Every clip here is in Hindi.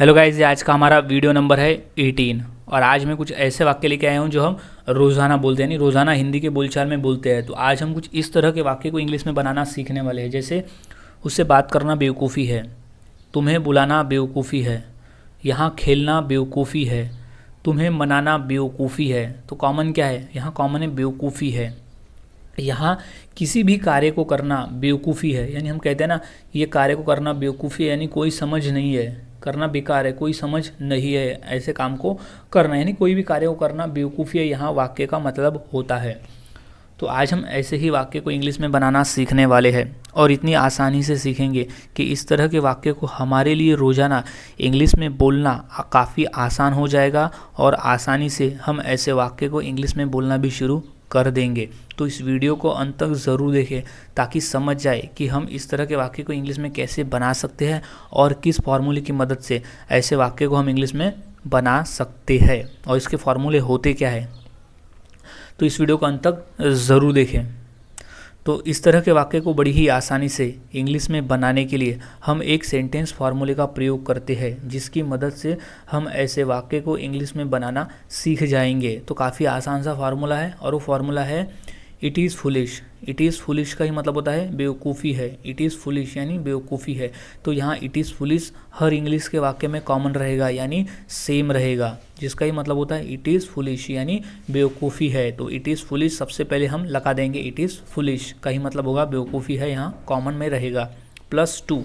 हेलो गाइस, ये आज का हमारा वीडियो नंबर है 18 और आज मैं कुछ ऐसे वाक्य लेके आया हूँ जो हम रोज़ाना बोलते हैं, यानी रोज़ाना हिंदी के बोलचाल में बोलते हैं। तो आज हम कुछ इस तरह के वाक्य को इंग्लिश में बनाना सीखने वाले हैं। जैसे उससे बात करना बेवकूफ़ी है, तुम्हें बुलाना बेवकूफ़ी है, यहाँ खेलना बेवकूफ़ी है, तुम्हें मनाना बेवकूफ़ी है। तो कॉमन क्या है? यहाँ कॉमन है बेवकूफ़ी है। यहाँ किसी भी कार्य को करना बेवकूफ़ी है, यानी हम कहते हैं ना, ये कार्य को करना बेवकूफ़ी है, यानी कोई समझ नहीं है, करना बेकार है, कोई समझ नहीं है, ऐसे काम को करना, यानी कोई भी कार्य को करना बेवकूफ़ी है, यहाँ वाक्य का मतलब होता है। तो आज हम ऐसे ही वाक्य को इंग्लिश में बनाना सीखने वाले हैं और इतनी आसानी से सीखेंगे कि इस तरह के वाक्य को हमारे लिए रोज़ाना इंग्लिश में बोलना काफ़ी आसान हो जाएगा और आसानी से हम ऐसे वाक्य को इंग्लिश में बोलना भी शुरू कर देंगे। तो इस वीडियो को अंत तक ज़रूर देखें ताकि समझ जाए कि हम इस तरह के वाक्य को इंग्लिश में कैसे बना सकते हैं और किस फार्मूले की मदद से ऐसे वाक्य को हम इंग्लिश में बना सकते हैं और इसके फार्मूले होते क्या है। तो इस वीडियो को अंत तक ज़रूर देखें। तो इस तरह के वाक्य को बड़ी ही आसानी से इंग्लिश में बनाने के लिए हम एक सेंटेंस फार्मूले का प्रयोग करते हैं, जिसकी मदद से हम ऐसे वाक्य को इंग्लिश में बनाना सीख जाएंगे। तो काफ़ी आसान सा फार्मूला है और वो फार्मूला है it is foolish. It is foolish का ही मतलब होता है बेवकूफ़ी है। इट इज़ फुलिश यानी बेवकूफ़ी है। तो यहाँ it is foolish her English के वाक्य में कॉमन रहेगा, यानी सेम रहेगा, जिसका ही मतलब होता है इट इज़ फुलिश यानी बेवकूफ़ी है। तो इट इज़ फुलिश सबसे पहले हम लगा देंगे, इट इज़ फुलिश का ही मतलब होगा बेवकूफ़ी है, यहाँ कॉमन में रहेगा। प्लस टू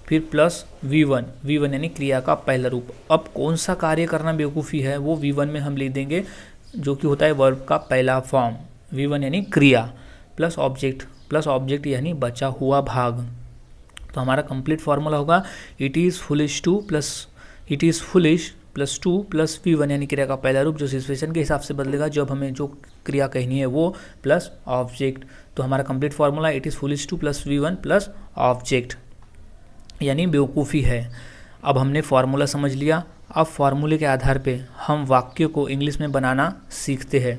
फिर प्लस V1 यानी क्रिया का पहला रूप। अब कौन सा कार्य करना बेवकूफ़ी है वो V1 में हम लिख देंगे, जो कि होता है वर्ब का पहला फॉर्म। V1 यानी क्रिया प्लस ऑब्जेक्ट यानी बचा हुआ भाग। तो हमारा कंप्लीट फार्मूला होगा it is foolish plus two plus V1 यानी क्रिया का पहला रूप, जो सिचुएशन के हिसाब से बदलेगा, जब हमें जो क्रिया कहनी है वो, प्लस ऑब्जेक्ट। तो हमारा complete formula it is foolish two plus V1 plus object यानी बेवकूफ़ी है। अब हमने फार्मूला समझ लिया। अब फार्मूले के आधार पे हम वाक्य को इंग्लिश में बनाना सीखते हैं।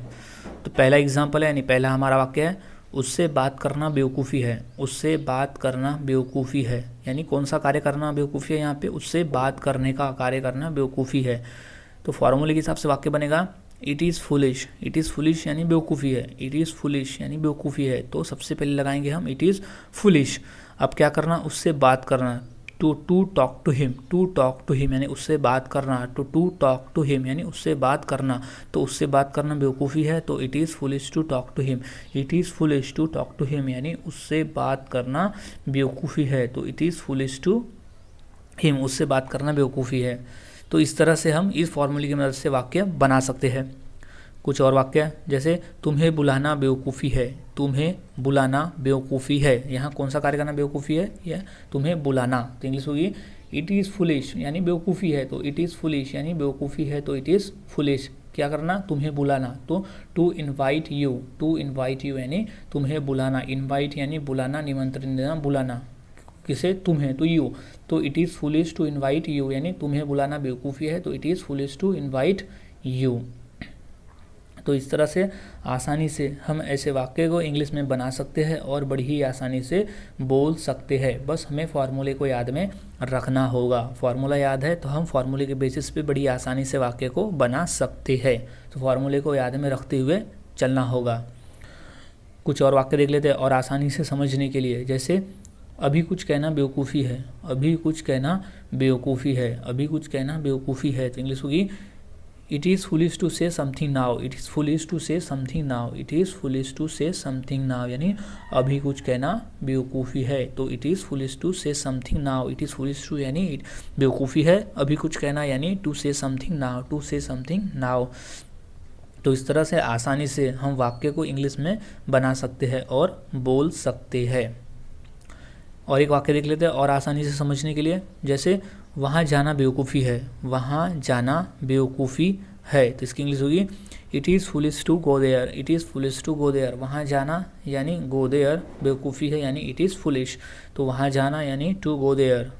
तो पहला एग्जांपल है, यानी पहला हमारा वाक्य है उससे बात करना बेवकूफ़ी है। उससे बात करना बेवकूफ़ी है, यानी कौन सा कार्य करना बेवकूफ़ी है? यहाँ पे उससे बात करने का कार्य करना बेवकूफ़ी है। तो फार्मूले के हिसाब से वाक्य बनेगा इट इज़ फुलिश यानी बेवकूफ़ी है। इट इज़ फुलिश यानी बेवकूफ़ी है। तो सबसे पहले लगाएंगे हम इट इज़ फुलिश। अब क्या करना? उससे बात करना। टू टॉक टू हिम यानी उससे बात करना। टू टॉक टू हिम यानी उससे बात करना। तो उससे बात करना बेवकूफ़ी है, तो it is foolish to talk to him. It is foolish to talk to him यानी उससे बात करना बेवकूफ़ी है। तो it is foolish to him, उससे बात करना बेवकूफ़ी है। तो इस तरह से हम इस फॉर्मूले की मदद से वाक्य बना सकते हैं। कुछ और वाक्य, जैसे तुम्हें बुलाना बेवकूफ़ी है। तुम्हें बुलाना बेवकूफ़ी है, यहाँ कौन सा कार्य करना बेवकूफ़ी है? यह तुम्हें बुलाना। तो इंग्लिश होगी इट इज़ फुलिश यानी बेवकूफ़ी है। तो इट इज़ फुलिश यानी बेवकूफ़ी है, तो इट इज़ फुलिश। क्या करना? तुम्हें बुलाना। तो टू इन्वाइट यू यानी तुम्हें बुलाना। इन्वाइट यानी बुलाना, निमंत्रण देना, बुलाना। किसे? तुम्हें, तो यू। तो it is foolish to invite you यानी तुम्हें बुलाना बेवकूफ़ी है, तो it is foolish to invite you. तो इस तरह से आसानी से हम ऐसे वाक्य को इंग्लिश में बना सकते हैं और बड़ी ही आसानी से बोल सकते हैं। बस हमें फार्मूले को याद में रखना होगा। फार्मूला याद है तो हम फार्मूले के बेसिस पे बड़ी आसानी से वाक्य को बना सकते हैं। तो फार्मूले को याद में रखते हुए चलना होगा। कुछ और वाक्य देख लेते हैं और आसानी से समझने के लिए, जैसे अभी कुछ कहना बेवकूफ़ी है। अभी कुछ कहना बेवकूफ़ी है। अभी कुछ कहना बेवकूफ़ी है, तो इंग्लिश होगी it is foolish to say something now. It is foolish to say something now. It is foolish to say something now यानी अभी कुछ कहना बेवकूफ़ी है। तो it is foolish to say something now. It is foolish to यानी बेवकूफ़ी है, अभी कुछ कहना यानी to say something now. To say something now. तो इस तरह से आसानी से हम वाक्य को इंग्लिश में बना सकते हैं और बोल सकते हैं। और एक वाक्य देख लेते हैं और आसानी से समझने के लिए, जैसे वहाँ जाना बेवकूफ़ी है। वहाँ जाना बेवकूफ़ी है, तो इसकी इंग्लिश होगी it is foolish to go there. It is foolish to go there. वहाँ जाना यानी गो देयर बेवकूफ़ी है, यानी इट इज़ फुलिश। तो वहाँ जाना यानी टू गो देयर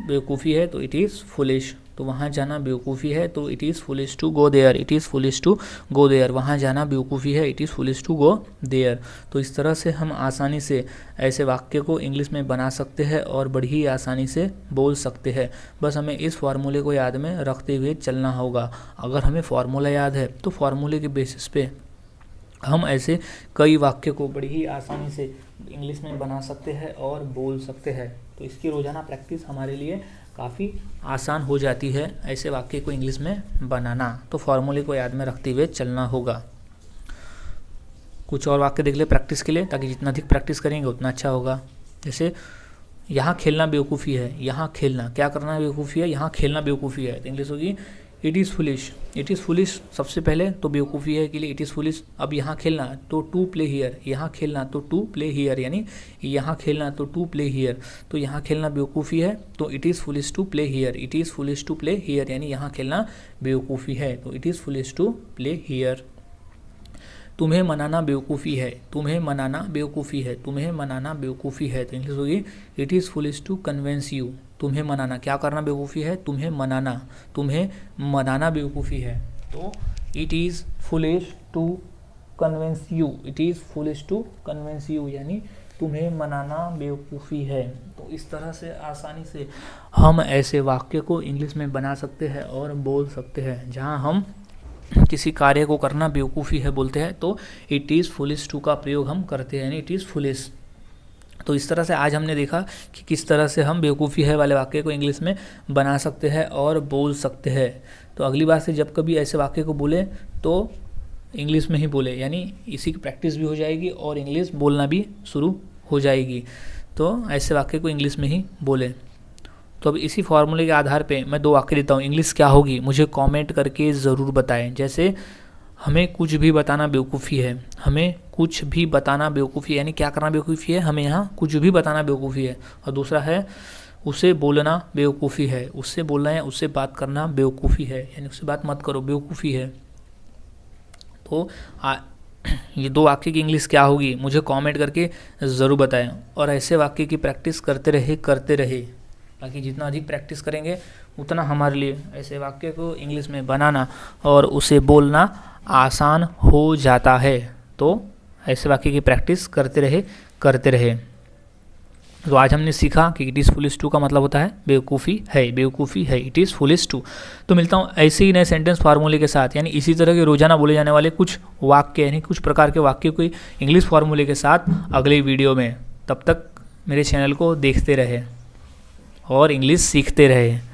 बेवकूफ़ी है, तो इट इज़ फुलिश। तो वहाँ जाना बेवकूफ़ी है, तो it is foolish to go there, it is foolish to go there, वहाँ जाना बेवकूफ़ी है, it is foolish to go there. तो इस तरह से हम आसानी से ऐसे वाक्य को इंग्लिश में बना सकते हैं और बड़ी ही आसानी से बोल सकते हैं। बस हमें इस फार्मूले को याद में रखते हुए चलना होगा। अगर हमें फार्मूला याद है तो फार्मूले के बेसिस पे हम ऐसे कई वाक्य को बड़ी ही आसानी से इंग्लिश में बना सकते हैं और बोल सकते हैं। तो इसकी रोज़ाना प्रैक्टिस हमारे लिए काफ़ी आसान हो जाती है ऐसे वाक्य को इंग्लिश में बनाना। तो फार्मूले को याद में रखते हुए चलना होगा। कुछ और वाक्य देख ले प्रैक्टिस के लिए, ताकि जितना अधिक प्रैक्टिस करेंगे उतना अच्छा होगा। जैसे यहाँ खेलना बेवकूफ़ी है, यहाँ खेलना क्या करना बेवकूफ़ी है, यहाँ खेलना बेवकूफ़ी है, तो इंग्लिश होगी it is foolish. It is foolish सबसे पहले तो बेवकूफ़ी है के लिए इट इज़ फुलिश। अब यहाँ खेलना तो टू प्ले हियर, यहाँ खेलना तो टू प्ले हियर, यानी यहाँ खेलना तो टू प्ले हियर, तो यहाँ खेलना बेवकूफ़ी है तो it is foolish to play here, it is foolish to play here, यानी यहाँ खेलना बेवकूफ़ी है, तो it is foolish to play here. तुम्हें मनाना बेवकूफ़ी है, तुम्हें मनाना बेवकूफ़ी है, तुम्हें मनाना बेवकूफ़ी है, तो इंग्लिश होगी it is foolish to convince you. तुम्हें मनाना क्या करना बेवकूफ़ी है, तुम्हें मनाना बेवकूफ़ी है, तो it is foolish to convince you, it is foolish to convince you, यानी तुम्हें मनाना बेवकूफ़ी है। तो इस तरह से आसानी से हम ऐसे वाक्य को इंग्लिश में बना सकते हैं और बोल सकते हैं। जहाँ हम किसी कार्य को करना बेवकूफ़ी है बोलते हैं तो इट इज़ फुलिश टू का प्रयोग हम करते हैं, यानी इट इज़ फुलिश। तो इस तरह से आज हमने देखा कि किस तरह से हम बेवकूफ़ी है वाले वाक्य को इंग्लिश में बना सकते हैं और बोल सकते हैं। तो अगली बार से जब कभी ऐसे वाक्य को बोले तो इंग्लिश में ही बोले, यानी इसी की प्रैक्टिस भी हो जाएगी और इंग्लिश बोलना भी शुरू हो जाएगी। तो ऐसे वाक्य को इंग्लिश में ही बोले। तो अब इसी फॉर्मूले के आधार पे मैं 2 वाक्य देता हूँ, इंग्लिश क्या होगी मुझे कमेंट करके ज़रूर बताएं। जैसे हमें कुछ भी बताना बेवकूफ़ी है, हमें कुछ भी बताना बेवकूफ़ी है, यानी क्या करना बेवकूफ़ी है, हमें यहाँ कुछ भी बताना बेवकूफ़ी है। और दूसरा है उसे बोलना बेवकूफ़ी है, उससे बोलना है, उससे बात करना बेवकूफ़ी है, यानी उससे बात मत करो बेवकूफ़ी है। तो ये 2 वाक्य की इंग्लिश क्या होगी मुझे कमेंट करके ज़रूर बताएं। और ऐसे वाक्य की प्रैक्टिस करते रहे, ताकि जितना अधिक प्रैक्टिस करेंगे उतना हमारे लिए ऐसे वाक्य को इंग्लिश में बनाना और उसे बोलना आसान हो जाता है। तो ऐसे वाक्य की प्रैक्टिस करते रहे। तो आज हमने सीखा कि इट इज़ फुलिश टू का मतलब होता है बेवकूफ़ी है, इट इज़ फुलिश टू। तो मिलता हूँ ऐसे ही नए सेंटेंस फार्मूले के साथ, यानी इसी तरह के रोजाना बोले जाने वाले कुछ वाक्य, यानी कुछ प्रकार के वाक्य को इंग्लिश फार्मूले के साथ अगले वीडियो में। तब तक मेरे चैनल को देखते रहे और इंग्लिश सीखते रहे।